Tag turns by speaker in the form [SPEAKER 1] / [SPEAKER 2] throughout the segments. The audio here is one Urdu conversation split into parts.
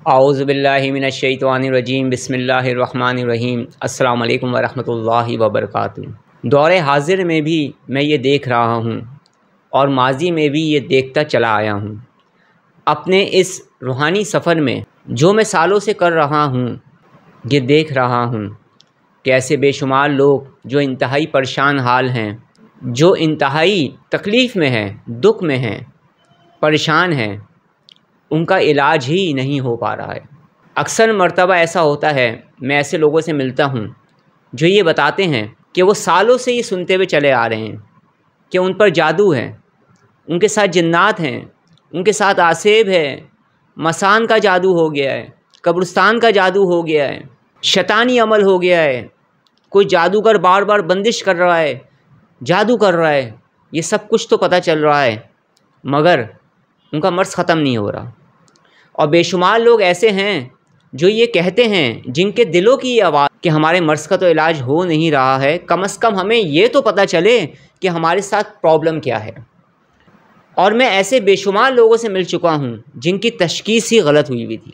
[SPEAKER 1] اعوذ باللہ من الشیطان الرجیم بسم اللہ الرحمن الرحیم السلام علیکم ورحمۃ اللہ وبرکاتہ۔ دور حاضر میں بھی میں یہ دیکھ رہا ہوں اور ماضی میں بھی یہ دیکھتا چلا آیا ہوں۔ اپنے اس روحانی سفر میں جو میں سالوں سے کر رہا ہوں، یہ دیکھ رہا ہوں کہ ایسے بے شمار لوگ جو انتہائی پریشان حال ہیں، جو انتہائی تکلیف میں ہیں، دکھ میں ہیں، پریشان ہیں، ان کا علاج ہی نہیں ہو پا رہا ہے۔ اکثر مرتبہ ایسا ہوتا ہے، میں ایسے لوگوں سے ملتا ہوں جو یہ بتاتے ہیں کہ وہ سالوں سے یہ سنتے ہوئے چلے آ رہے ہیں کہ ان پر جادو ہے، ان کے ساتھ جنات ہیں، ان کے ساتھ آسیب ہے، مسان کا جادو ہو گیا ہے، قبرستان کا جادو ہو گیا ہے، شیطانی عمل ہو گیا ہے، کوئی جادوگر بار بار بندش کر رہا ہے، جادو کر رہا ہے، یہ سب کچھ تو پتہ چل رہا ہے، مگر ان کا مرض ختم نہیں ہو رہا۔ اور بے شمار لوگ ایسے ہیں جو یہ کہتے ہیں، جن کے دلوں کی یہ آواز کہ ہمارے مرض کا تو علاج ہو نہیں رہا ہے، کم از کم ہمیں یہ تو پتہ چلے کہ ہمارے ساتھ پرابلم کیا ہے۔ اور میں ایسے بے شمار لوگوں سے مل چکا ہوں جن کی تشخیص ہی غلط ہوئی تھی،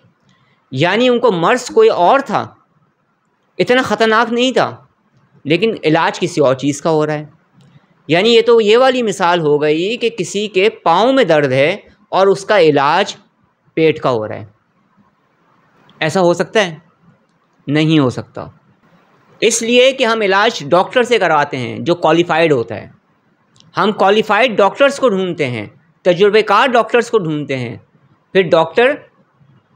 [SPEAKER 1] یعنی ان کو مرض کوئی اور تھا، اتنا خطرناک نہیں تھا، لیکن علاج کسی اور چیز کا ہو رہا ہے۔ یعنی یہ تو یہ والی مثال ہو گئی کہ کسی کے پاؤں میں درد ہے اور اس کا علاج پیٹ کا ہو رہا ہے۔ ایسا ہو سکتا ہے؟ نہیں ہو سکتا، اس لیے کہ ہم علاج ڈاکٹر سے کرواتے ہیں جو کوالیفائڈ ہوتا ہے۔ ہم کوالیفائڈ ڈاکٹرز کو ڈھونڈتے ہیں، تجربے کار ڈاکٹرز کو ڈھونڈتے ہیں، پھر ڈاکٹر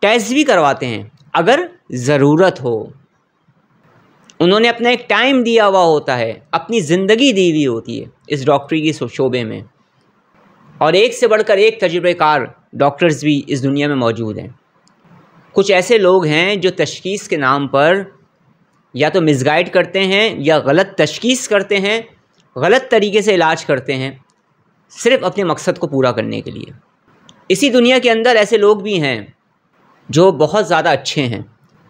[SPEAKER 1] ٹیسٹ بھی کرواتے ہیں اگر ضرورت ہو۔ انہوں نے اپنا ایک ٹائم دیا ہوا ہوتا ہے، اپنی زندگی دی ہوئی ہوتی ہے اس ڈاکٹری کی شعبے میں، اور ایک سے بڑھ کر ایک تجربے کار ڈاکٹرز بھی اس دنیا میں موجود ہیں۔ کچھ ایسے لوگ ہیں جو تشخیص کے نام پر یا تو مس گائیڈ کرتے ہیں یا غلط تشخیص کرتے ہیں، غلط طریقے سے علاج کرتے ہیں، صرف اپنے مقصد کو پورا کرنے کے لیے۔ اسی دنیا کے اندر ایسے لوگ بھی ہیں جو بہت زیادہ اچھے ہیں۔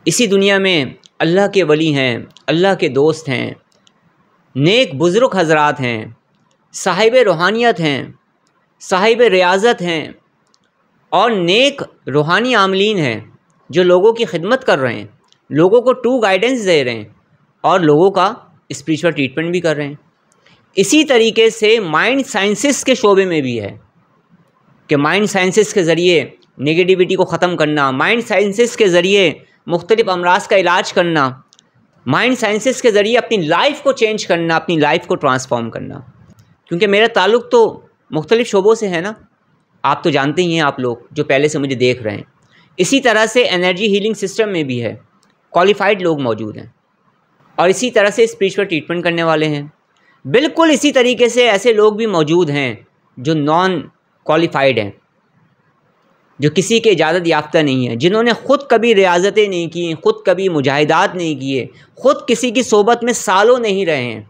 [SPEAKER 1] اسی دنیا میں اللہ کے ولی ہیں، اللہ کے دوست ہیں، نیک بزرگ حضرات ہیں، صاحب روحانیت ہیں، صاحب ریاضت ہیں، اور نیک روحانی عاملین ہیں جو لوگوں کی خدمت کر رہے ہیں، لوگوں کو ٹرو گائیڈنس دے رہے ہیں اور لوگوں کا اسپریچول ٹریٹمنٹ بھی کر رہے ہیں۔ اسی طریقے سے مائنڈ سائنسز کے شعبے میں بھی ہے کہ مائنڈ سائنسز کے ذریعے نگیٹیوٹی کو ختم کرنا، مائنڈ سائنسز کے ذریعے مختلف امراض کا علاج کرنا، مائنڈ سائنسز کے ذریعے اپنی لائف کو چینج کرنا، اپنی لائف کو ٹرانسفارم کرنا۔ کیونکہ میرا تعلق تو مختلف شعبوں سے ہے نا، آپ تو جانتے ہی ہیں، آپ لوگ جو پہلے سے مجھے دیکھ رہے ہیں۔ اسی طرح سے انرجی ہیلنگ سسٹم میں بھی ہے، کوالیفائڈ لوگ موجود ہیں، اور اسی طرح سے اسپریچول ٹریٹمنٹ کرنے والے ہیں۔ بالکل اسی طریقے سے ایسے لوگ بھی موجود ہیں جو نان کوالیفائڈ ہیں، جو کسی کے اجازت یافتہ نہیں ہیں، جنہوں نے خود کبھی ریاضتیں نہیں کی، خود کبھی مجاہدات نہیں کیے، خود کسی کی صحبت میں سالوں نہیں رہے ہیں،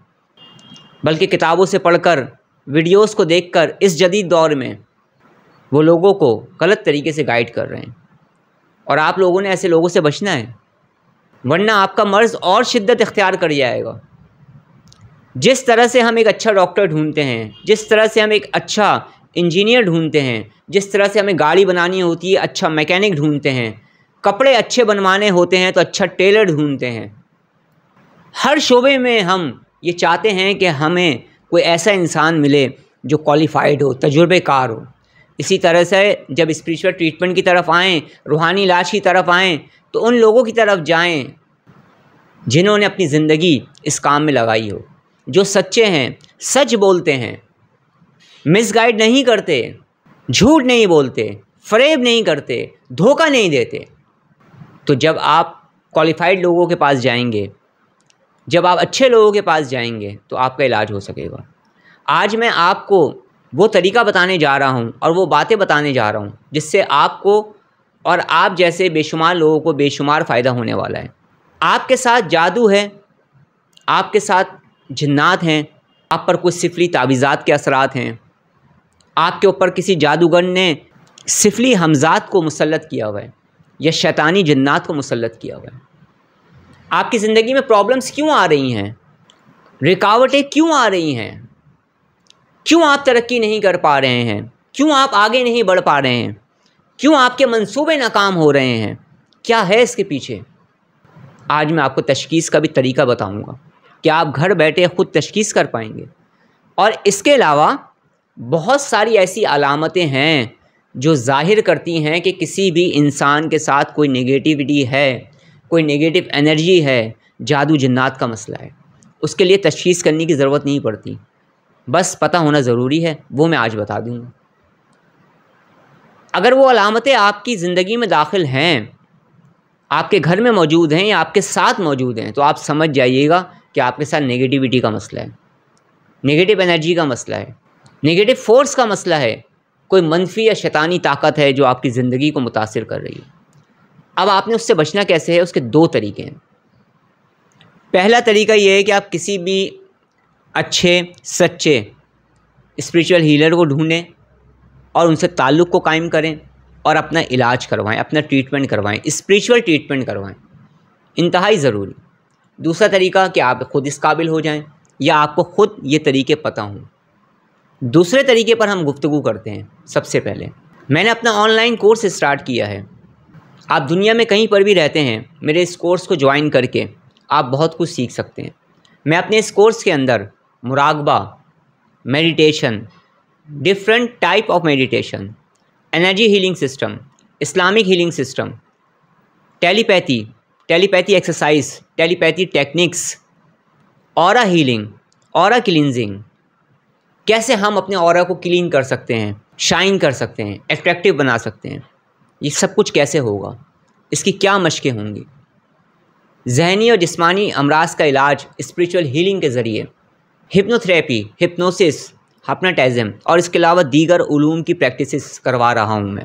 [SPEAKER 1] بلکہ کتابوں سے پڑھ کر، ویڈیوز کو دیکھ کر اس جدید دور میں وہ لوگوں کو غلط طریقے سے گائیڈ کر رہے ہیں۔ اور آپ لوگوں نے ایسے لوگوں سے بچنا ہے، ورنہ آپ کا مرض اور شدت اختیار کر جائے گا۔ جس طرح سے ہم ایک اچھا ڈاکٹر ڈھونڈتے ہیں، جس طرح سے ہم ایک اچھا انجینئر ڈھونڈتے ہیں، جس طرح سے ہمیں گاڑی بنانی ہوتی ہے اچھا میکینک ڈھونڈتے ہیں، کپڑے اچھے بنوانے ہوتے ہیں تو اچھا ٹیلر ڈھونڈتے ہیں، ہر شعبے میں ہم یہ چاہتے ہیں کہ ہمیں کوئی ایسا انسان ملے جو کوالیفائڈ ہو، تجربے کار ہو۔ اسی طرح سے جب اسپریچول ٹریٹمنٹ کی طرف آئیں، روحانی علاج کی طرف آئیں، تو ان لوگوں کی طرف جائیں جنہوں نے اپنی زندگی اس کام میں لگائی ہو، جو سچے ہیں، سچ بولتے ہیں، مس گائیڈ نہیں کرتے، جھوٹ نہیں بولتے، فریب نہیں کرتے، دھوکہ نہیں دیتے۔ تو جب آپ کوالیفائڈ لوگوں کے پاس جائیں گے، جب آپ اچھے لوگوں کے پاس جائیں گے تو آپ کا علاج ہو سکے گا۔ آج میں آپ کو وہ طریقہ بتانے جا رہا ہوں اور وہ باتیں بتانے جا رہا ہوں جس سے آپ کو اور آپ جیسے بے شمار لوگوں کو بے شمار فائدہ ہونے والا ہے۔ آپ کے ساتھ جادو ہے، آپ کے ساتھ جنات ہیں، آپ پر کچھ سفلی تعویذات کے اثرات ہیں، آپ کے اوپر کسی جادوگر نے سفلی حمزات کو مسلط کیا ہوا ہے یا شیطانی جنات کو مسلط کیا ہوا ہے۔ آپ کی زندگی میں پرابلمس کیوں آ رہی ہیں؟ رکاوٹیں کیوں آ رہی ہیں؟ کیوں آپ ترقی نہیں کر پا رہے ہیں؟ کیوں آپ آگے نہیں بڑھ پا رہے ہیں؟ کیوں آپ کے منصوبے ناکام ہو رہے ہیں؟ کیا ہے اس کے پیچھے؟ آج میں آپ کو تشخیص کا بھی طریقہ بتاؤں گا کہ آپ گھر بیٹھے خود تشخیص کر پائیں گے۔ اور اس کے علاوہ بہت ساری ایسی علامتیں ہیں جو ظاہر کرتی ہیں کہ کسی بھی انسان کے ساتھ کوئی نگیٹیوٹی ہے، کوئی نگیٹو انرجی ہے، جادو جنات کا مسئلہ ہے۔ اس کے لیے تشخیص کرنے کی ضرورت نہیں پڑتی، بس پتہ ہونا ضروری ہے، وہ میں آج بتا دوں گا۔ اگر وہ علامتیں آپ کی زندگی میں داخل ہیں، آپ کے گھر میں موجود ہیں یا آپ کے ساتھ موجود ہیں، تو آپ سمجھ جائیے گا کہ آپ کے ساتھ نگیٹیوٹی کا مسئلہ ہے، نگیٹو انرجی کا مسئلہ ہے، نگیٹو فورس کا مسئلہ ہے، کوئی منفی یا شیطانی طاقت ہے جو آپ کی زندگی کو متاثر کر رہی ہے۔ اب آپ نے اس سے بچنا کیسے ہے؟ اس کے دو طریقے ہیں۔ پہلا طریقہ یہ ہے کہ آپ کسی بھی اچھے سچے اسپریچول ہیلر کو ڈھونڈیں اور ان سے تعلق کو قائم کریں اور اپنا علاج کروائیں، اپنا ٹریٹمنٹ کروائیں، اسپریچول ٹریٹمنٹ کروائیں، انتہائی ضروری۔ دوسرا طریقہ کہ آپ خود اس قابل ہو جائیں یا آپ کو خود یہ طریقے پتہ ہوں۔ دوسرے طریقے پر ہم گفتگو کرتے ہیں۔ سب سے پہلے میں نے اپنا آن لائن کورس اسٹارٹ کیا ہے۔ آپ دنیا میں کہیں پر بھی رہتے ہیں، میرے اس کورس کو جوائن کر کے آپ بہت کچھ سیکھ سکتے ہیں۔ میں اپنے اس کورس کے اندر مراقبہ، meditation, different type of meditation, energy healing system, Islamic healing system, telepathy exercise, telepathy techniques, aura healing, aura cleansing, کیسے ہم اپنے اورا کو کلین کر سکتے ہیں، شائن کر سکتے ہیں، اٹریکٹیو بنا سکتے ہیں، یہ سب کچھ کیسے ہوگا، اس کی کیا مشقیں ہوں گی، ذہنی اور جسمانی امراض کا علاج اسپریچول ہیلنگ کے ذریعے، ہپنو تھراپی، ہپنوسس، ہپناٹائزم اور اس کے علاوہ دیگر علوم کی پریکٹسز کروا رہا ہوں میں،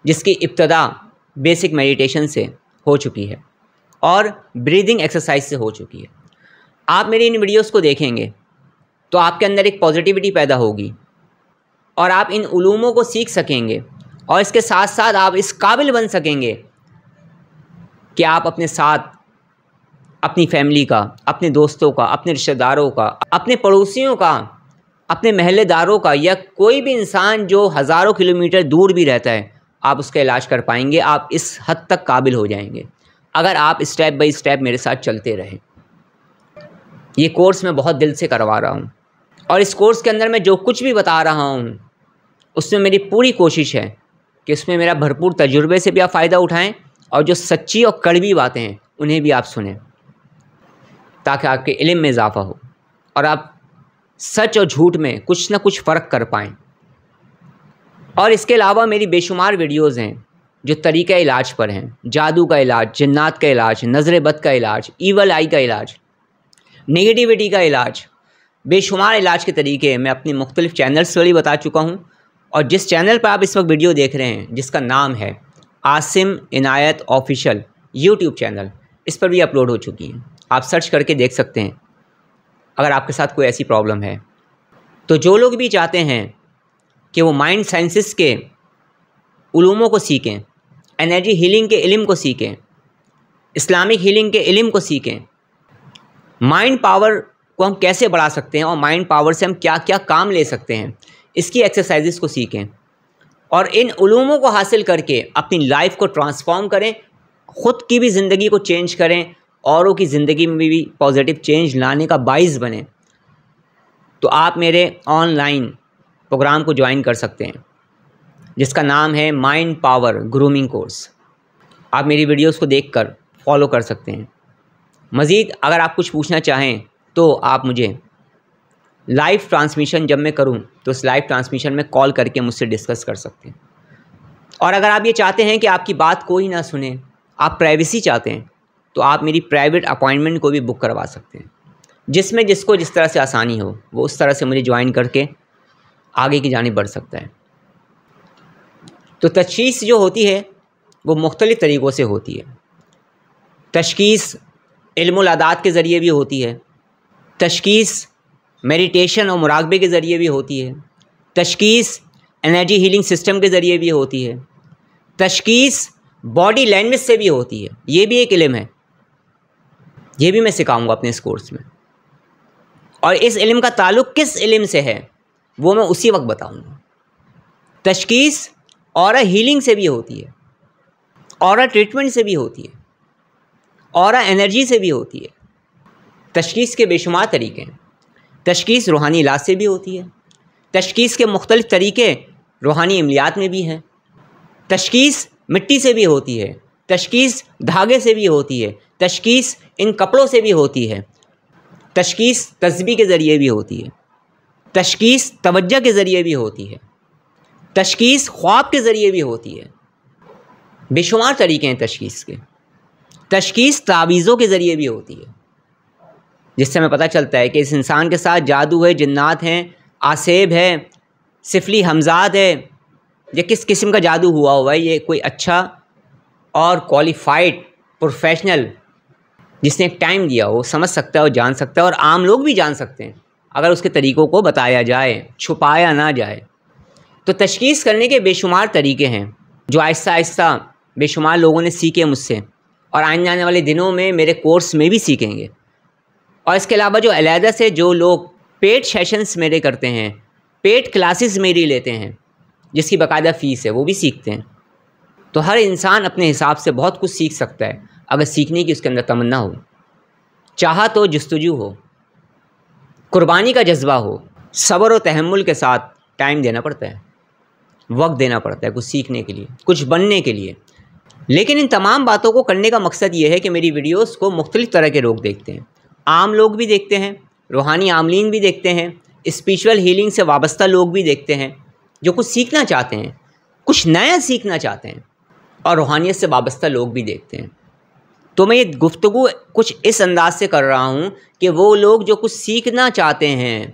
[SPEAKER 1] جس کی ابتدا بیسک میڈیٹیشن سے ہو چکی ہے اور بریدنگ ایکسرسائز سے ہو چکی ہے۔ آپ میری ان ویڈیوز کو دیکھیں گے تو آپ کے اندر ایک پازیٹیوٹی پیدا ہوگی اور آپ ان علوموں کو سیکھ سکیں گے اور اس کے ساتھ ساتھ آپ اس قابل بن سکیں گے کہ آپ اپنے ساتھ اپنی فیملی کا، اپنے دوستوں کا، اپنے رشتہ داروں کا، اپنے پڑوسیوں کا، اپنے محلے داروں کا یا کوئی بھی انسان جو ہزاروں کلومیٹر دور بھی رہتا ہے، آپ اس کا علاج کر پائیں گے۔ آپ اس حد تک قابل ہو جائیں گے اگر آپ اسٹیپ بائی اسٹیپ میرے ساتھ چلتے رہیں۔ یہ کورس میں بہت دل سے کروا رہا ہوں اور اس کورس کے اندر میں جو کچھ بھی بتا رہا ہوں اس میں میری پوری کوشش ہے کہ اس میں میرا بھرپور تجربے سے بھی آپ فائدہ اٹھائیں اور جو سچی اور کڑوی باتیں ہیں انہیں بھی آپ سنیں، تاکہ آپ کے علم میں اضافہ ہو اور آپ سچ اور جھوٹ میں کچھ نہ کچھ فرق کر پائیں۔ اور اس کے علاوہ میری بے شمار ویڈیوز ہیں جو طریقہ علاج پر ہیں، جادو کا علاج، جنات کا علاج، نظر بد کا علاج، ایول آئی کا علاج، نگیٹیوٹی کا علاج، بے شمار علاج کے طریقے میں اپنی مختلف چینلز والی بتا چکا ہوں۔ اور جس چینل پر آپ اس وقت ویڈیو دیکھ رہے ہیں جس کا نام ہے عاصم عنایت آفیشیل یوٹیوب چینل، اس پر بھی اپلوڈ ہو چکی ہیں، آپ سرچ کر کے دیکھ سکتے ہیں اگر آپ کے ساتھ کوئی ایسی پرابلم ہے۔ تو جو لوگ بھی چاہتے ہیں کہ وہ مائنڈ سائنسز کے علوموں کو سیکھیں، انرجی ہیلنگ کے علم کو سیکھیں، اسلامک ہیلنگ کے علم کو سیکھیں، مائنڈ پاور کو ہم کیسے بڑھا سکتے ہیں اور مائنڈ پاور سے ہم کیا کیا کام لے سکتے ہیں، اس کی ایکسرسائزز کو سیکھیں اور ان علوموں کو حاصل کر کے اپنی لائف کو ٹرانسفارم کریں، خود کی بھی زندگی کو چینج کریں، اوروں کی زندگی میں بھی پازیٹیو چینج لانے کا باعث بنیں۔ تو آپ میرے آن لائن پروگرام کو جوائن کر سکتے ہیں جس کا نام ہے مائنڈ پاور گرومنگ کورس۔ آپ میری ویڈیوز کو دیکھ کر فالو کر سکتے ہیں۔ مزید اگر آپ کچھ پوچھنا چاہیں تو آپ مجھے لائیو ٹرانسمیشن جب میں کروں تو اس لائیو ٹرانسمیشن میں کال کر کے مجھ سے ڈسکس کر سکتے ہیں۔ اور اگر آپ یہ چاہتے ہیں کہ آپ کی بات کوئی نہ سنے، آپ پرائیویسی چاہتے ہیں، تو آپ میری پرائیویٹ اپائنٹمنٹ کو بھی بک کروا سکتے ہیں، جس میں جس کو جس طرح سے آسانی ہو وہ اس طرح سے مجھے جوائن کر کے آگے کی جانب بڑھ سکتا ہے۔ تو تشخیص جو ہوتی ہے وہ مختلف طریقوں سے ہوتی ہے۔ تشخیص علم العادات کے ذریعے بھی ہوتی ہے، تشخیص میڈیٹیشن اور مراقبے کے ذریعے بھی ہوتی ہے، تشخیص انرجی ہیلنگ سسٹم کے ذریعے بھی ہوتی ہے، تشخیص باڈی لینگویج سے بھی ہوتی ہے۔ یہ بھی ایک علم ہے، یہ بھی میں سکھاؤں گا اپنے اس کورس میں، اور اس علم کا تعلق کس علم سے ہے وہ میں اسی وقت بتاؤں گا۔ تشخیص اور ہیلنگ سے بھی ہوتی ہے، اورا ٹریٹمنٹ سے بھی ہوتی ہے، اورا انرجی سے بھی ہوتی ہے۔ تشخیص کے بے شمار طریقے ہیں۔ تشخیص روحانی علاج سے بھی ہوتی ہے۔ تشخیص کے مختلف طریقے روحانی عملیات میں بھی ہیں۔ تشخیص مٹی سے بھی ہوتی ہے، تشخیص دھاگے سے بھی ہوتی ہے، تشخیص ان کپڑوں سے بھی ہوتی ہے، تشخیص تسبیح کے ذریعے بھی ہوتی ہے، تشخیص توجہ کے ذریعے بھی ہوتی ہے، تشخیص خواب کے ذریعے بھی ہوتی ہے۔ بے شمار طریقے ہیں تشخیص کے۔ تشخیص تعویذوں کے ذریعے بھی ہوتی ہے، جس سے ہمیں پتہ چلتا ہے کہ اس انسان کے ساتھ جادو ہے، جنات ہیں، آسیب ہے، سفلی حمزاد ہے، یا کس قسم کا جادو ہوا ہے۔ یہ کوئی اچھا اور کوالیفائڈ پروفیشنل جس نے ایک ٹائم دیا ہو سمجھ سکتا ہے اور جان سکتا ہے، اور عام لوگ بھی جان سکتے ہیں اگر اس کے طریقوں کو بتایا جائے، چھپایا نہ جائے۔ تو تشخیص کرنے کے بے شمار طریقے ہیں جو آہستہ آہستہ بے شمار لوگوں نے سیکھے مجھ سے، اور آنے والے دنوں میں میرے کورس میں بھی سیکھیں گے۔ اور اس کے علاوہ جو علیحدہ سے جو لوگ پیڈ سیشنز میرے کرتے ہیں، پیڈ کلاسز میری لیتے ہیں جس کی باقاعدہ فیس ہے، وہ بھی سیکھتے ہیں۔ تو ہر انسان اپنے حساب سے بہت کچھ سیکھ سکتا ہے اگر سیکھنے کی اس کے اندر تمنا ہو، چاہت ہو، جستجو ہو، قربانی کا جذبہ ہو، صبر و تحمل کے ساتھ ٹائم دینا پڑتا ہے، وقت دینا پڑتا ہے کچھ سیکھنے کے لیے، کچھ بننے کے لیے۔ لیکن ان تمام باتوں کو کرنے کا مقصد یہ ہے کہ میری ویڈیوز کو مختلف طرح کے لوگ دیکھتے ہیں، عام لوگ بھی دیکھتے ہیں، روحانی عاملین بھی دیکھتے ہیں، اسپریچول ہیلنگ سے وابستہ لوگ بھی دیکھتے ہیں جو کچھ سیکھنا چاہتے ہیں، کچھ نیا سیکھنا چاہتے ہیں، اور روحانیت سے وابستہ لوگ بھی دیکھتے ہیں۔ تو میں یہ گفتگو کچھ اس انداز سے کر رہا ہوں کہ وہ لوگ جو کچھ سیکھنا چاہتے ہیں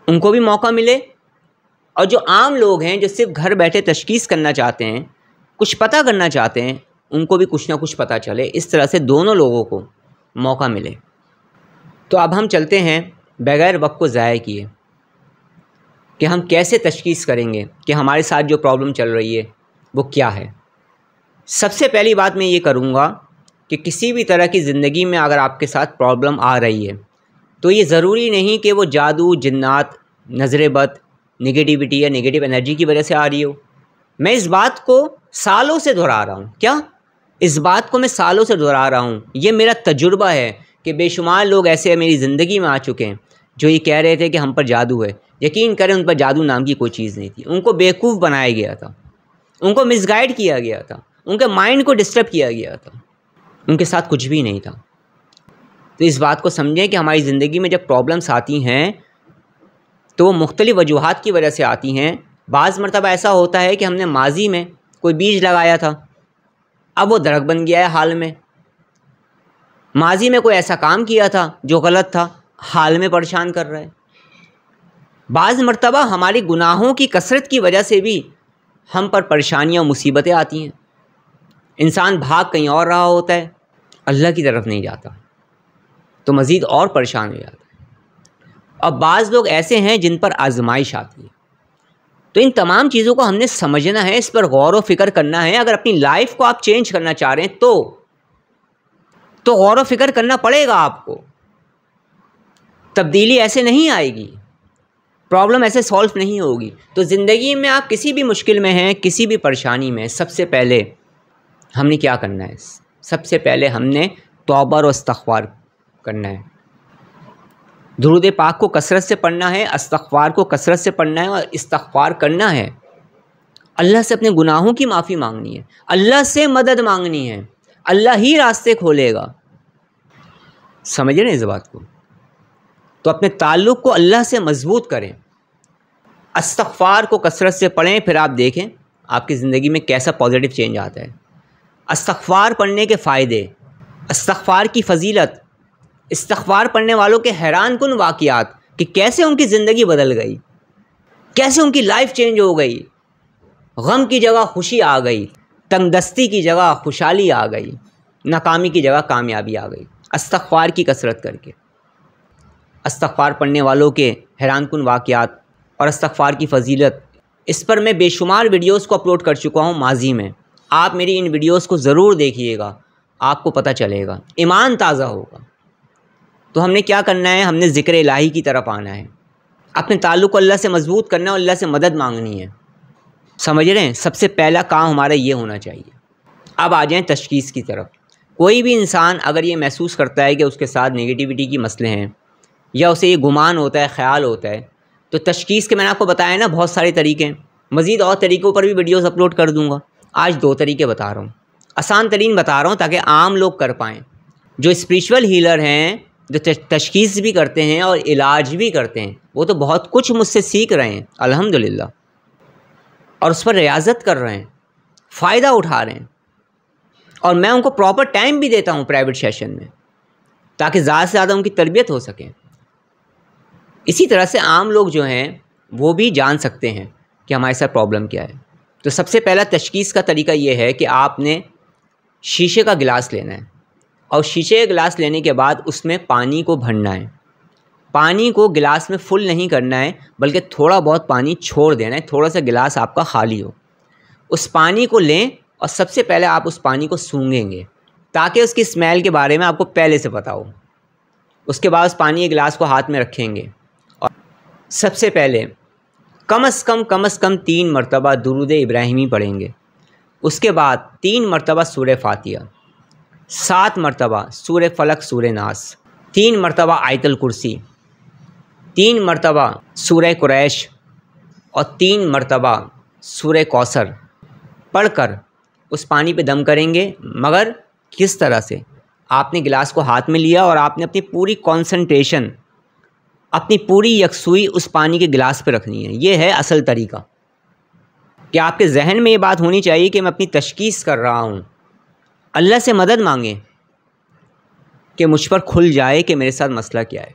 [SPEAKER 1] ان کو بھی موقع ملے، اور جو عام لوگ ہیں جو صرف گھر بیٹھے تشخیص کرنا چاہتے ہیں، کچھ پتہ کرنا چاہتے ہیں، ان کو بھی کچھ نہ کچھ پتہ چلے۔ اس طرح سے دونوں لوگوں کو موقع ملے۔ تو اب ہم چلتے ہیں بغیر وقت کو ضائع کیے کہ ہم کیسے تشخیص کریں گے کہ ہمارے ساتھ جو پرابلم چل رہی ہے وہ کیا ہے۔ سب سے پہلی بات میں یہ کروں گا کہ کسی بھی طرح کی زندگی میں اگر آپ کے ساتھ پرابلم آ رہی ہے تو یہ ضروری نہیں کہ وہ جادو، جنات، نظر بد، نگیٹیوٹی یا نگیٹیو انرجی کی وجہ سے آ رہی ہو۔ میں اس بات کو سالوں سے دہرا رہا ہوں۔ اس بات کو میں سالوں سے دہرا رہا ہوں۔ یہ میرا تجربہ ہے کہ بے شمار لوگ ایسے میری زندگی میں آ چکے ہیں جو یہ کہہ رہے تھے کہ ہم پر جادو ہے۔ یقین کریں ان پر جادو نام کی کوئی چیز نہیں تھی۔ ان کو بیوقوف بنایا گیا تھا، ان کو مس گائیڈ کیا گیا تھا، ان کے مائنڈ کو ڈسٹرب کیا گیا تھا، ان کے ساتھ کچھ بھی نہیں تھا۔ تو اس بات کو سمجھیں کہ ہماری زندگی میں جب پرابلمس آتی ہیں تو وہ مختلف وجوہات کی وجہ سے آتی ہیں۔ بعض مرتبہ ایسا ہوتا ہے کہ ہم نے ماضی میں کوئی بیج لگایا تھا، اب وہ درخت بن گیا ہے حال میں۔ ماضی میں کوئی ایسا کام کیا تھا جو غلط تھا، حال میں پریشان کر رہا ہے۔ بعض مرتبہ ہماری گناہوں کی کثرت کی وجہ سے بھی ہم پر پریشانیاں اور مصیبتیں آتی ہیں۔ انسان بھاگ کہیں اور رہا ہوتا ہے، اللہ کی طرف نہیں جاتا تو مزید اور پریشان ہو جاتا ہے۔ اور بعض لوگ ایسے ہیں جن پر آزمائش آتی ہے۔ تو ان تمام چیزوں کو ہم نے سمجھنا ہے، اس پر غور و فکر کرنا ہے۔ اگر اپنی لائف کو آپ چینج کرنا چاہ رہے ہیں تو غور و فکر کرنا پڑے گا آپ کو۔ تبدیلی ایسے نہیں آئے گی، پرابلم ایسے سولو نہیں ہوگی۔ تو زندگی میں آپ کسی بھی مشکل میں ہیں، کسی بھی پریشانی میں، سب سے پہلے ہم نے کیا کرنا ہے؟ سب سے پہلے ہم نے توبہ اور استغفار کرنا ہے۔ درود پاک کو کثرت سے پڑھنا ہے، استغفار کو کثرت سے پڑھنا ہے، اور استغفار کرنا ہے۔ اللہ سے اپنے گناہوں کی معافی مانگنی ہے، اللہ سے مدد مانگنی ہے، اللہ ہی راستے کھولے گا۔ سمجھے نا اس بات کو؟ تو اپنے تعلق کو اللہ سے مضبوط کریں، استغفار کو کثرت سے پڑھیں، پھر آپ دیکھیں آپ کی زندگی میں کیسا پازیٹیو چینج آتا ہے۔ استغفار پڑھنے کے فائدے، استغفار کی فضیلت، استغفار پڑھنے والوں کے حیران کن واقعات کہ کیسے ان کی زندگی بدل گئی، کیسے ان کی لائف چینج ہو گئی، غم کی جگہ خوشی آ گئی، تنگ دستی کی جگہ خوشحالی آ گئی، ناکامی کی جگہ کامیابی آ گئی، استغفار کی کثرت کر کے۔ استغفار پڑھنے والوں کے حیران کن واقعات اور استغفار کی فضیلت، اس پر میں بے شمار ویڈیوز کو اپلوڈ کر چکا ہوں ماضی میں۔ آپ میری ان ویڈیوز کو ضرور دیکھیے گا، آپ کو پتہ چلے گا، ایمان تازہ ہوگا۔ تو ہم نے کیا کرنا ہے؟ ہم نے ذکر الہی کی طرف آنا ہے، اپنے تعلق کو اللہ سے مضبوط کرنا ہے اور اللہ سے مدد مانگنی ہے۔ سمجھ رہے ہیں؟ سب سے پہلا کام ہمارا یہ ہونا چاہیے۔ اب آ جائیں تشخیص کی طرف۔ کوئی بھی انسان اگر یہ محسوس کرتا ہے کہ اس کے ساتھ نگیٹیوٹی کی مسئلے ہیں یا اسے یہ گمان ہوتا ہے، خیال ہوتا ہے، تو تشخیص کے میں نے آپ کو بتایا نا بہت سارے طریقے ہیں، مزید اور طریقوں پر بھی ویڈیوز اپلوڈ کر دوں گا۔ آج 2 طریقے بتا رہا ہوں، آسان ترین بتا رہا ہوں تاکہ عام لوگ کر پائیں۔ جو اسپریچول ہیلر ہیں، جو تشخیص بھی کرتے ہیں اور علاج بھی کرتے ہیں، وہ تو بہت کچھ مجھ سے سیکھ رہے ہیں الحمدللہ، اور اس پر ریاضت کر رہے ہیں، فائدہ اٹھا رہے ہیں، اور میں ان کو پراپر ٹائم بھی دیتا ہوں پرائیویٹ سیشن میں تاکہ زیادہ سے زیادہ ان کی تربیت ہو سکے۔ اسی طرح سے عام لوگ جو ہیں وہ بھی جان سکتے ہیں کہ ہمارے ساتھ پرابلم کیا ہے۔ تو سب سے پہلا تشخیص کا طریقہ یہ ہے کہ آپ نے شیشے کا گلاس لینا ہے، اور شیشے کا گلاس لینے کے بعد اس میں پانی کو بھرنا ہے۔ پانی کو گلاس میں فل نہیں کرنا ہے بلکہ تھوڑا بہت پانی چھوڑ دینا ہے، تھوڑا سا گلاس آپ کا خالی ہو۔ اس پانی کو لیں اور سب سے پہلے آپ اس پانی کو سونگھیں گے تاکہ اس کی اسمیل کے بارے میں آپ کو پہلے سے پتہ ہو۔ اس کے بعد اس پانی کے گلاس کو ہاتھ میں رکھیں گے اور سب سے پہلے کم از کم 3 مرتبہ درود ابراہیمی پڑھیں گے۔ اس کے بعد 3 مرتبہ سورہ فاتحہ، 7 مرتبہ سورہ فلق سورہ ناس، 3 مرتبہ آیت الکرسی، 3 مرتبہ سورہ قریش اور 3 مرتبہ سورہ کوثر پڑھ کر اس پانی پہ دم کریں گے۔ مگر کس طرح سے؟ آپ نے گلاس کو ہاتھ میں لیا اور آپ نے اپنی پوری کنسنٹریشن، اپنی پوری یکسوئی اس پانی کے گلاس پہ رکھنی ہے۔ یہ ہے اصل طریقہ کہ آپ کے ذہن میں یہ بات ہونی چاہیے کہ میں اپنی تشخیص کر رہا ہوں۔ اللہ سے مدد مانگیں کہ مجھ پر کھل جائے کہ میرے ساتھ مسئلہ کیا ہے۔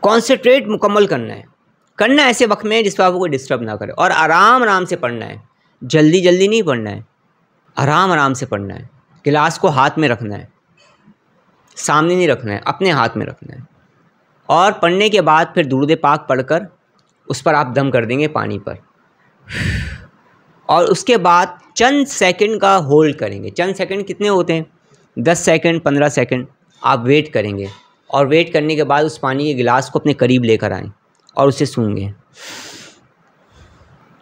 [SPEAKER 1] کانسنٹریٹ مکمل کرنا ہے ایسے وقت میں جس پر آپ کو کوئی ڈسٹرب نہ کرے، اور آرام سے پڑھنا ہے، جلدی نہیں پڑھنا ہے، آرام سے پڑھنا ہے۔ گلاس کو ہاتھ میں رکھنا ہے، سامنے نہیں رکھنا ہے، اپنے ہاتھ میں رکھنا ہے، اور پڑھنے کے بعد پھر درود پاک پڑھ کر اس پر آپ دم کر دیں گے پانی پر، اور اس کے بعد چند سیکنڈ کا ہولڈ کریں گے۔ چند سیکنڈ کتنے ہوتے ہیں؟ 10 سیکنڈ 15 سیکنڈ آپ ویٹ کریں گے، اور ویٹ کرنے کے بعد اس پانی کے گلاس کو اپنے قریب لے کر آئیں اور اسے سونگھیں۔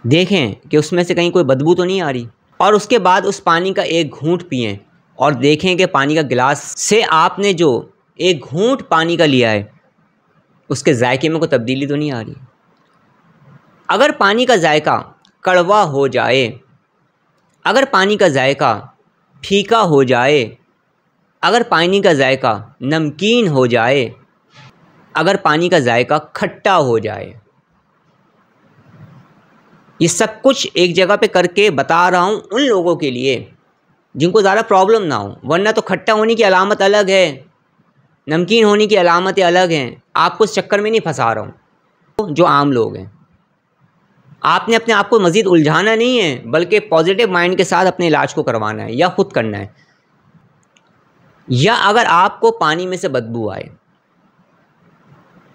[SPEAKER 1] دیکھیں کہ اس میں سے کہیں کوئی بدبو تو نہیں آ رہی، اور اس کے بعد اس پانی کا ایک گھونٹ پئیں اور دیکھیں کہ پانی کا گلاس سے آپ نے جو ایک گھونٹ پانی کا لیا ہے اس کے ذائقے میں کوئی تبدیلی تو نہیں آ رہی۔ اگر پانی کا ذائقہ کڑوا ہو جائے، اگر پانی کا ذائقہ پھیکا ہو جائے، اگر پانی کا ذائقہ نمکین ہو جائے، اگر پانی کا ذائقہ کھٹا ہو جائے، یہ سب کچھ ایک جگہ پہ کر کے بتا رہا ہوں ان لوگوں کے لیے جن کو زیادہ پرابلم نہ ہو، ورنہ تو کھٹا ہونے کی علامت الگ ہے، نمکین ہونے کی علامتیں الگ ہیں۔ آپ کو اس چکر میں نہیں پھنسا رہا ہوں جو عام لوگ ہیں۔ آپ نے اپنے آپ کو مزید الجھانا نہیں ہے بلکہ پازیٹیو مائنڈ کے ساتھ اپنے علاج کو کروانا ہے، یا خود کرنا ہے۔ یا اگر آپ کو پانی میں سے بدبو آئے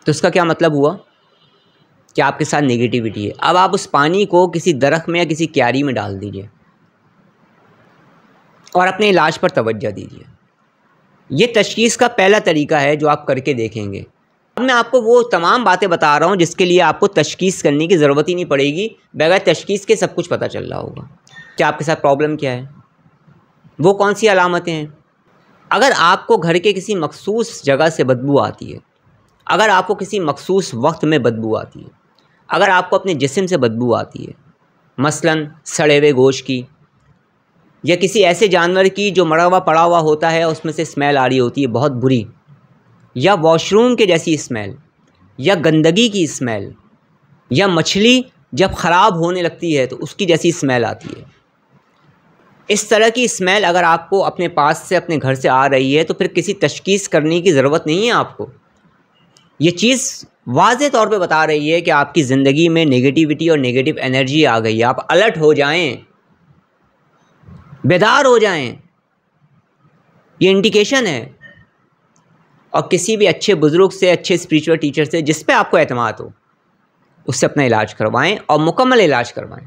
[SPEAKER 1] تو اس کا کیا مطلب ہوا کہ آپ کے ساتھ نگیٹیوٹی ہے۔ اب آپ اس پانی کو کسی درخت میں یا کسی کیاری میں ڈال دیجئے اور اپنے علاج پر توجہ دیجیے۔ یہ تشخیص کا پہلا طریقہ ہے جو آپ کر کے دیکھیں گے۔ اب میں آپ کو وہ تمام باتیں بتا رہا ہوں جس کے لیے آپ کو تشخیص کرنے کی ضرورت ہی نہیں پڑے گی، بغیر تشخیص کے سب کچھ پتہ چل رہا ہوگا کہ آپ کے ساتھ پرابلم کیا ہے، وہ کون سی علامتیں ہیں۔ اگر آپ کو گھر کے کسی مخصوص جگہ سے بدبو آتی ہے، اگر آپ کو کسی مخصوص وقت میں بدبو آتی ہے، اگر آپ کو اپنے جسم سے بدبو آتی ہے، مثلاً سڑے ہوئے گوشت کی، یا کسی ایسے جانور کی جو مرا ہوا پڑا ہوا ہوتا ہے اس میں سے اسمیل آ رہی ہوتی ہے بہت بری، یا واش روم کے جیسی اسمیل، یا گندگی کی اسمیل، یا مچھلی جب خراب ہونے لگتی ہے تو اس کی جیسی اسمیل آتی ہے، اس طرح کی اسمیل اگر آپ کو اپنے پاس سے اپنے گھر سے آ رہی ہے تو پھر کسی تشخیص کرنے کی ضرورت نہیں ہے آپ کو۔ یہ چیز واضح طور پہ بتا رہی ہے کہ آپ کی زندگی میں نگیٹیوٹی اور نگیٹو انرجی آ گئی ہے۔ آپ الرٹ ہو جائیں، بیدار ہو جائیں، یہ انڈیکیشن ہے۔ اور کسی بھی اچھے بزرگ سے، اچھے اسپریچول ٹیچر سے، جس پہ آپ کو اعتماد ہو، اس سے اپنا علاج کروائیں اور مکمل علاج کروائیں۔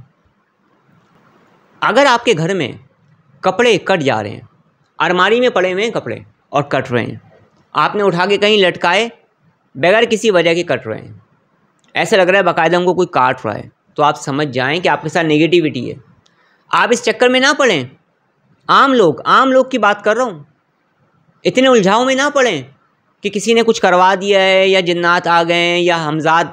[SPEAKER 1] اگر آپ کے گھر میں کپڑے کٹ جا رہے ہیں، الماری میں پڑے ہوئے ہیں کپڑے اور کٹ رہے ہیں، آپ نے اٹھا کے کہیں لٹکائے، بغیر کسی وجہ کے کٹ رہے ہیں، ایسا لگ رہا ہے باقاعدہ ہم کو کوئی کاٹ رہا ہے، تو آپ سمجھ جائیں کہ آپ کے ساتھ نگیٹیوٹی ہے۔ آپ اس چکر میں نہ پڑیں. عام لوگ کی بات کر رہا ہوں. اتنے الجھاؤ میں نہ پڑیں کہ کسی نے کچھ کروا دیا ہے یا جنات آ گئے ہیں یا ہمزاد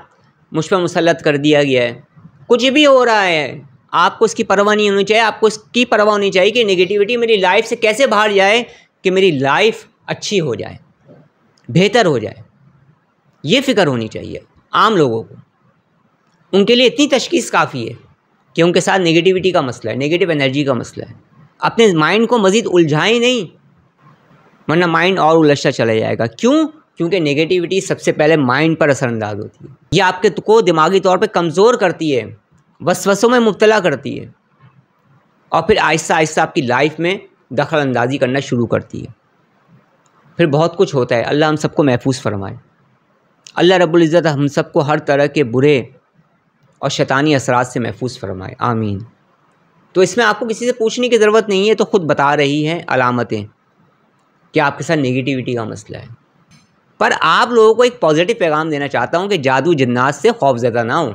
[SPEAKER 1] مجھ پہ مسلط کر دیا گیا ہے. کچھ بھی ہو رہا ہے آپ کو اس کی پرواہ نہیں ہونی چاہیے. آپ کو اس کی پرواہ ہونی چاہیے کہ نگیٹیوٹی میری لائف سے کیسے باہر جائے کہ میری لائف اچھی ہو جائے, بہتر ہو جائے. یہ فکر ہونی چاہیے عام لوگوں کو. ان کے لیے اتنی تشخیص کافی ہے کہ ان کے ساتھ نگیٹیوٹی کا مسئلہ ہے, نگیٹیو انرجی کا مسئلہ ہے. اپنے مائنڈ کو مزید الجھائیں نہیں, ورنہ مائنڈ اور الجھتا چلا جائے گا. کیوں؟ کیونکہ نگیٹیوٹی سب سے پہلے مائنڈ پر اثر انداز ہوتی ہے. یہ آپ کے کو دماغی طور پہ کمزور کرتی ہے, وسوسوں میں مبتلا کرتی ہے, اور پھر آہستہ آہستہ آپ کی لائف میں دخل اندازی کرنا شروع کرتی ہے. پھر بہت کچھ ہوتا ہے. اللہ ہم سب کو محفوظ فرمائے. اللہ رب العزت ہم سب کو ہر طرح کے برے اور شیطانی اثرات سے محفوظ فرمائے. آمین. تو اس میں آپ کو کسی سے پوچھنے کی ضرورت نہیں ہے, تو خود بتا رہی ہیں علامتیں کہ آپ کے ساتھ نگیٹیوٹی کا مسئلہ ہے. پر آپ لوگوں کو ایک پازیٹیو پیغام دینا چاہتا ہوں کہ جادو جنات سے خوف زدہ نہ ہو.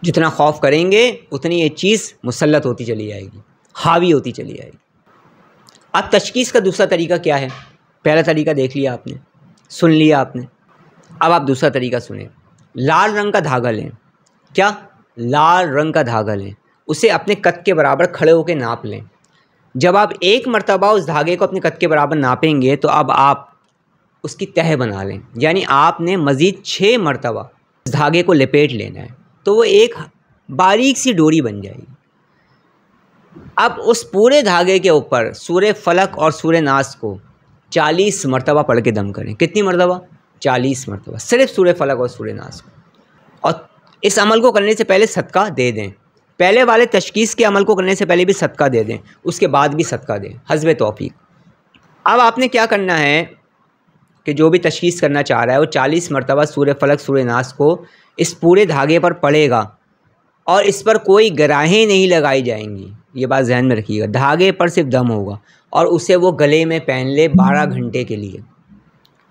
[SPEAKER 1] جتنا خوف کریں گے اتنی یہ چیز مسلط ہوتی چلی جائے گی, حاوی ہوتی چلی جائے گی. اب تشخیص کا دوسرا طریقہ کیا ہے؟ پہلا طریقہ دیکھ لیا آپ نے, سن لیا آپ نے. اب آپ دوسرا طریقہ سنیں. لال رنگ کا دھاگا لیں. کیا؟ لال رنگ کا دھاگا لیں. اسے اپنے قد کے برابر کھڑے ہو کے ناپ لیں. جب آپ ایک مرتبہ اس دھاگے کو اپنے قد کے برابر ناپیں گے تو اب آپ اس کی تہہ بنا لیں. یعنی آپ نے مزید 6 مرتبہ اس دھاگے کو لپیٹ لینا ہے, تو وہ ایک باریک سی ڈوری بن جائے گی. اب اس پورے دھاگے کے اوپر سورہ فلق اور سورہ ناس کو 40 مرتبہ پڑھ کے دم کریں. کتنی مرتبہ؟ 40 مرتبہ, صرف سورہ فلق اور سورہ ناس کو. اور اس عمل کو کرنے سے پہلے صدقہ دے دیں. پہلے والے تشخیص کے عمل کو کرنے سے پہلے بھی صدقہ دے دیں, اس کے بعد بھی صدقہ دیں حسب توفیق. اب آپ نے کیا کرنا ہے کہ جو بھی تشخیص کرنا چاہ رہا ہے وہ 40 مرتبہ سورہ فلق سورہ ناس کو اس پورے دھاگے پر پڑھے گا, اور اس پر کوئی گراہیں نہیں لگائی جائیں گی. یہ بات ذہن میں رکھیے گا. دھاگے پر صرف دم ہوگا, اور اسے وہ گلے میں پہن لے 12 گھنٹے کے لیے.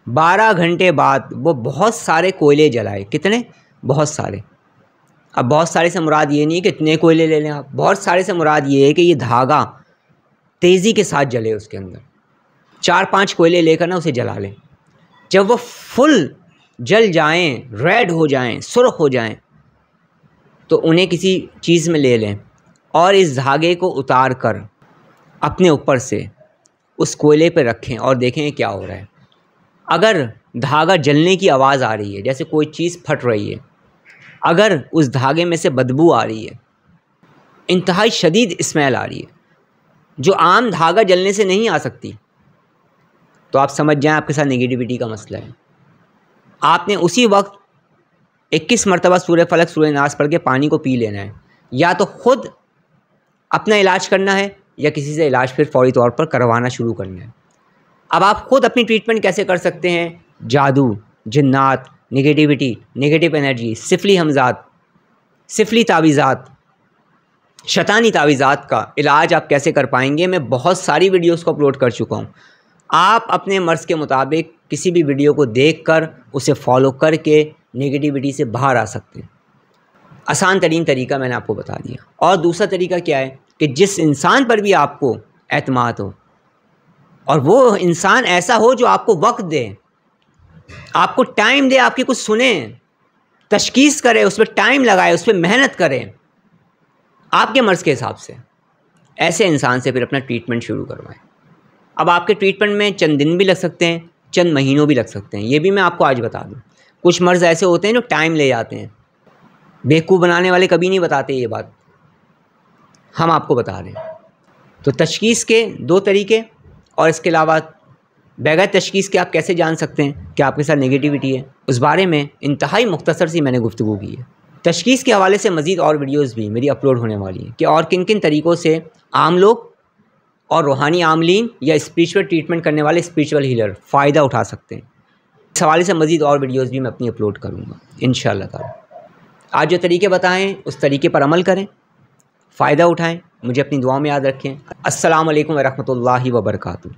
[SPEAKER 1] 12 گھنٹے بعد وہ بہت سارے کوئلے جلائے. کتنے؟ بہت سارے. اب بہت سارے سے مراد یہ نہیں کہ اتنے کوئلے لے لیں آپ. بہت سارے سے مراد یہ ہے کہ یہ دھاگا تیزی کے ساتھ جلے. اس کے اندر 4-5 کوئلے لے کر نا اسے جلا لیں. جب وہ فل جل جائیں, ریڈ ہو جائیں, سرخ ہو جائیں, تو انہیں کسی چیز میں لے لیں اور اس دھاگے کو اتار کر اپنے اوپر سے اس کوئلے پہ رکھیں اور دیکھیں کیا ہو رہا ہے. اگر دھاگا جلنے کی آواز آ رہی ہے, جیسے کوئی چیز پھٹ رہی ہے, اگر اس دھاگے میں سے بدبو آ رہی ہے, انتہائی شدید اسمیل آ رہی ہے جو عام دھاگا جلنے سے نہیں آ سکتی, تو آپ سمجھ جائیں آپ کے ساتھ نگیٹیوٹی کا مسئلہ ہے. آپ نے اسی وقت 21 مرتبہ سورہ فلق سورہ ناس پڑھ کے پانی کو پی لینا ہے. یا تو خود اپنا علاج کرنا ہے یا کسی سے علاج پھر فوری طور پر کروانا شروع کرنا ہے. اب آپ خود اپنی ٹریٹمنٹ کیسے کر سکتے ہیں؟ جادو, جنات, نگیٹیوٹی, نگیٹیو انرجی, سفلی ہمزاد, سفلی تعویذات, شیطانی تعویذات کا علاج آپ کیسے کر پائیں گے؟ میں بہت ساری ویڈیوز کو اپلوڈ کر چکا ہوں. آپ اپنے مرض کے مطابق کسی بھی ویڈیو کو دیکھ کر اسے فالو کر کے نگیٹیوٹی سے باہر آ سکتے ہیں. آسان ترین طریقہ میں نے آپ کو بتا دیا. اور دوسرا طریقہ کیا ہے کہ جس انسان پر بھی آپ کو اعتماد ہو, اور وہ انسان ایسا ہو جو آپ کو وقت دے, آپ کو ٹائم دے, آپ کی کچھ سنیں, تشخیص کرے, اس پہ ٹائم لگائے, اس پہ محنت کرے آپ کے مرض کے حساب سے, ایسے انسان سے پھر اپنا ٹریٹمنٹ شروع کروائیں. اب آپ کے ٹریٹمنٹ میں چند دن بھی لگ سکتے ہیں, چند مہینوں بھی لگ سکتے ہیں. یہ بھی میں آپ کو آج بتا دوں. کچھ مرض ایسے ہوتے ہیں جو ٹائم لے جاتے ہیں. بیوقوف بنانے والے کبھی نہیں بتاتے یہ بات, ہم آپ کو بتا رہے ہیں. تو تشخیص کے 2 طریقے, اور اس کے علاوہ بغیر تشخیص کے آپ کیسے جان سکتے ہیں کہ آپ کے ساتھ نگیٹیوٹی ہے, اس بارے میں انتہائی مختصر سی میں نے گفتگو کی ہے. تشخیص کے حوالے سے مزید اور ویڈیوز بھی میری اپلوڈ ہونے والی ہیں کہ اور کن کن طریقوں سے عام لوگ اور روحانی عاملین یا اسپریچول ٹریٹمنٹ کرنے والے اسپریچول ہیلر فائدہ اٹھا سکتے ہیں. اس حوالے سے مزید اور ویڈیوز بھی میں اپنی اپلوڈ کروں گا انشاءاللہ تعالی. آج جو طریقے بتائیں اس طریقے پر عمل کریں, فائدہ اٹھائیں. مجھے اپنی دعاؤں میں یاد رکھیں. السلام علیکم ورحمۃ اللہ وبرکاتہ.